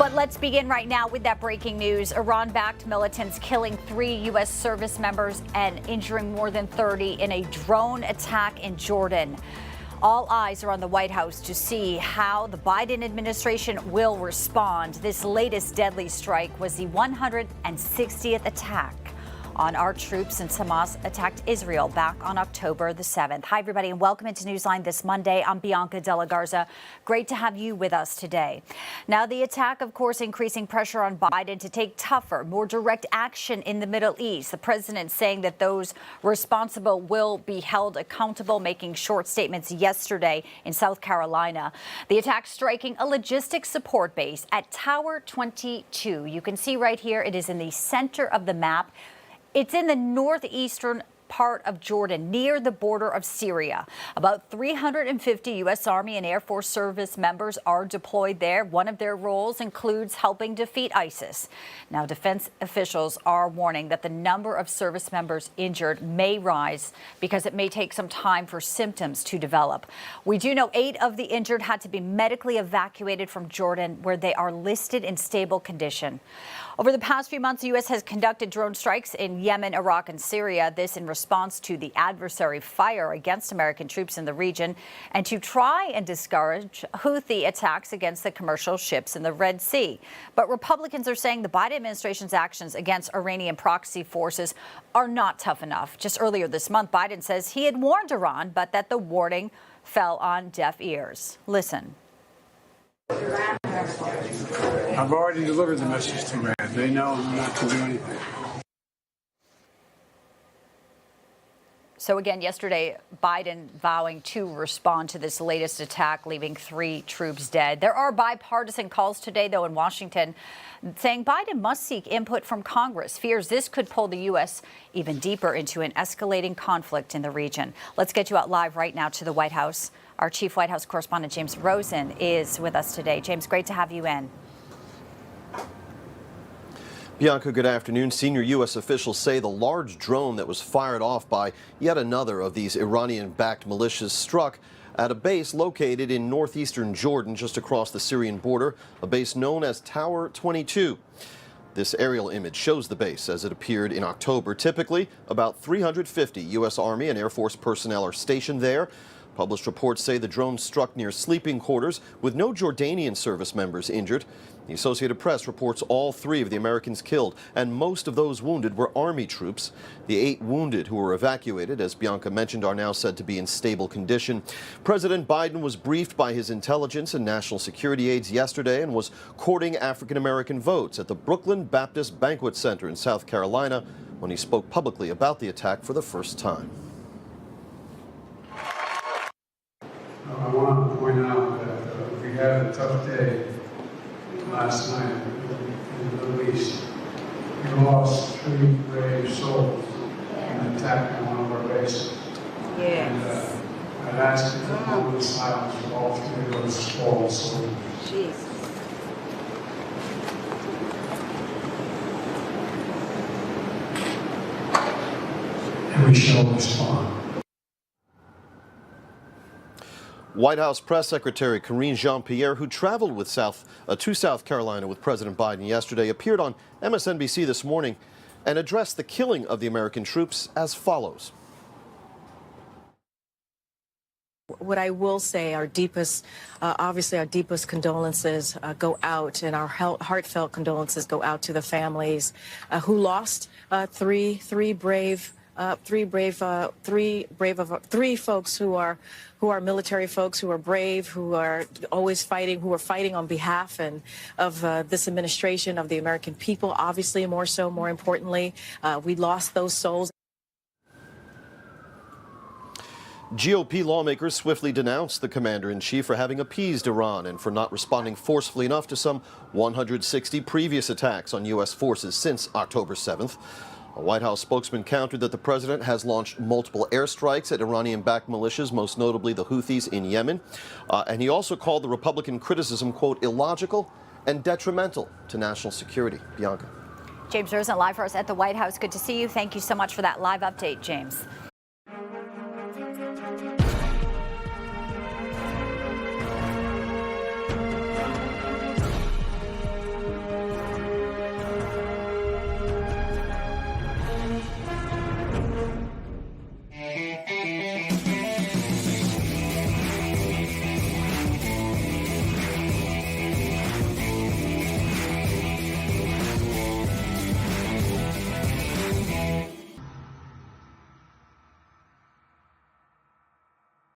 But let's begin right now with that breaking news. Iran-backed militants killing 3 U.S. service members and injuring more than 30 in a drone attack in Jordan. All eyes are on the White House to see how the Biden administration will respond. This latest deadly strike was the 160th attack on our troops since Hamas attacked Israel back on October the 7th. Hi, everybody, and welcome into Newsline this Monday. I'm Bianca Della Garza. Great to have you with us today. Now, the attack, of course, increasing pressure on Biden to take tougher, more direct action in the Middle East. The president saying that those responsible will be held accountable, making short statements yesterday in South Carolina. The attack striking a logistics support base at Tower 22. You can see right here, it is in the center of the map. It's in the northeastern part of Jordan, near the border of Syria. About 350 U.S. Army and Air Force service members are deployed there. One of their roles includes helping defeat ISIS. Now, defense officials are warning that the number of service members injured may rise because it may take some time for symptoms to develop. We do know 8 of the injured had to be medically evacuated from Jordan, where they are listed in stable condition. Over the past few months, the U.S. has conducted drone strikes in Yemen, Iraq, and Syria. This in response to the adversary fire against American troops in the region and to try and discourage Houthi attacks against the commercial ships in the Red Sea. But Republicans are saying the Biden administration's actions against Iranian proxy forces are not tough enough. Just earlier this month, Biden says he had warned Iran, but that the warning fell on deaf ears. Listen. I've already delivered the message to Iran. They know I'm not to do anything. So again, yesterday, Biden vowing to respond to this latest attack, leaving 3 troops dead. There are bipartisan calls today, though, in Washington, saying Biden must seek input from Congress. Fears this could pull the U.S. even deeper into an escalating conflict in the region. Let's get you out live right now to the White House. Our chief White House correspondent, James Rosen, is with us today. James, great to have you in. Bianca, good afternoon. Senior U.S. officials say the large drone that was fired off by yet another of these Iranian-backed militias struck at a base located in northeastern Jordan, just across the Syrian border, a base known as Tower 22. This aerial image shows the base as it appeared in October. Typically, about 350 U.S. Army and Air Force personnel are stationed there. Published reports say the drone struck near sleeping quarters with no Jordanian service members injured. The Associated Press reports all 3 of the Americans killed, and most of those wounded were Army troops. The 8 wounded who were evacuated, as Bianca mentioned, are now said to be in stable condition. President Biden was briefed by his intelligence and national security aides yesterday and was courting African-American votes at the Brooklyn Baptist Banquet Center in South Carolina when he spoke publicly about the attack for the first time. I want to point out that we had a tough day last night in the Middle East. We lost 3 brave souls in an attack on one of our bases. Yes. And I'd ask you for a moment of silence for all 3 of those fallen soldiers. Jesus. And we shall respond. White House Press Secretary Karine Jean-Pierre, who traveled with to South Carolina with President Biden yesterday, appeared on MSNBC this morning and addressed the killing of the American troops as follows. What I will say, obviously our deepest condolences go out, and our heartfelt condolences go out to the families who lost three folks who are military folks, who are brave, who are always fighting, who are fighting on behalf of this administration, of the American people. Obviously, more importantly, we lost those souls. GOP lawmakers swiftly denounced the commander-in-chief for having appeased Iran and for not responding forcefully enough to some 160 previous attacks on U.S. forces since October 7th. A White House spokesman countered that the president has launched multiple airstrikes at Iranian-backed militias, most notably the Houthis in Yemen. And he also called the Republican criticism, quote, illogical and detrimental to national security. Bianca. James Rosen live for us at the White House. Good to see you. Thank you so much for that live update, James.